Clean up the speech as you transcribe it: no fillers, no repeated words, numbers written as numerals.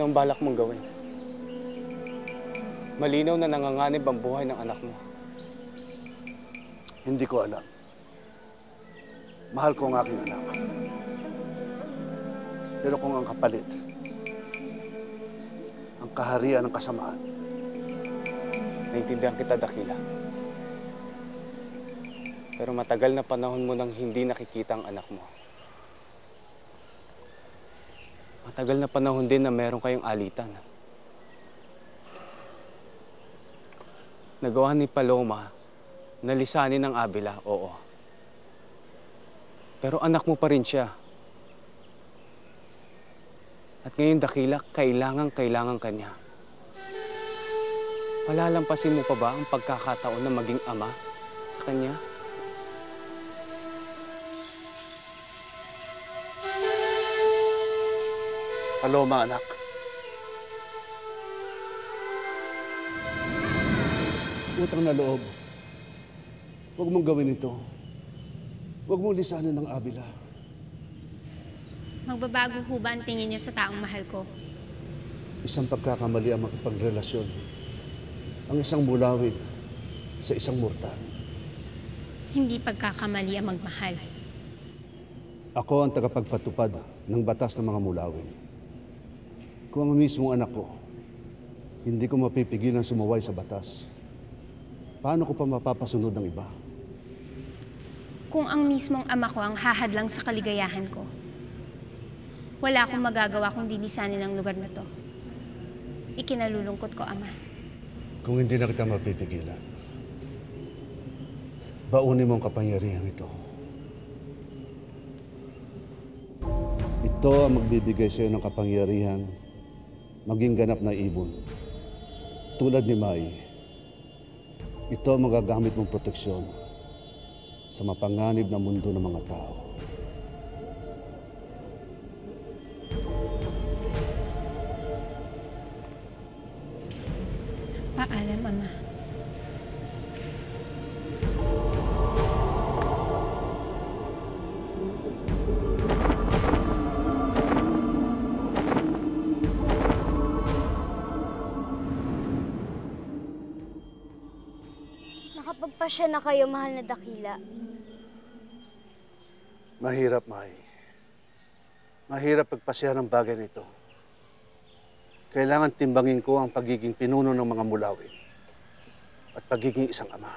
Ano ang balak mong gawin? Malinaw na nanganganib ang buhay ng anak mo. Hindi ko alam. Mahal ko ang aking anak. Pero kung ang kapalit, ang kaharian ng kasamaan. Naintindihan kita, Dakila. Pero matagal na panahon mo nang hindi nakikita ang anak mo. Matagal na panahon din na meron kayong alitan. Nagawa ni Paloma na lisanin ang Abila, oo. Pero anak mo pa rin siya. At ngayon, Dakila, kailangan ka niya. Palalampasin mo pa ba ang pagkakataon na maging ama sa kanya? Paloma, anak. Utang na loob. Huwag mong gawin ito. Huwag mong lisanin ng Abila. Magbabago ho ba ang tingin niyo sa taong mahal ko? Isang pagkakamali ang makipagrelasyon. Ang isang bulawin sa isang mortal. Hindi pagkakamali ang magmahal. Ako ang tagapagpatupad ng batas ng mga mulawin. Kung ang mismong anak ko, hindi ko mapipigilan sumaway sa batas, paano ko pa mapapasunod ng iba? Kung ang mismong ama ko ang hahadlang sa kaligayahan ko, wala akong magagawa kung dilisanin ang lugar na to. Ikinalulungkot ko, Ama. Kung hindi na kita mapipigilan, baunin mo ang kapangyarihan ito. Ito ang magbibigay sa iyo ng kapangyarihan maging ganap na ibon. Tulad ni Mai, ito ang magagamit mong proteksyon sa mapanganib na mundo ng mga tao. Paalam, Ama. Nakapagpasya na kayo, mahal na Dakila. Mahirap, Mai. Mahirap pagpasyahan ng bagay nito. Kailangan timbangin ko ang pagiging pinuno ng mga mulawin at pagiging isang ama.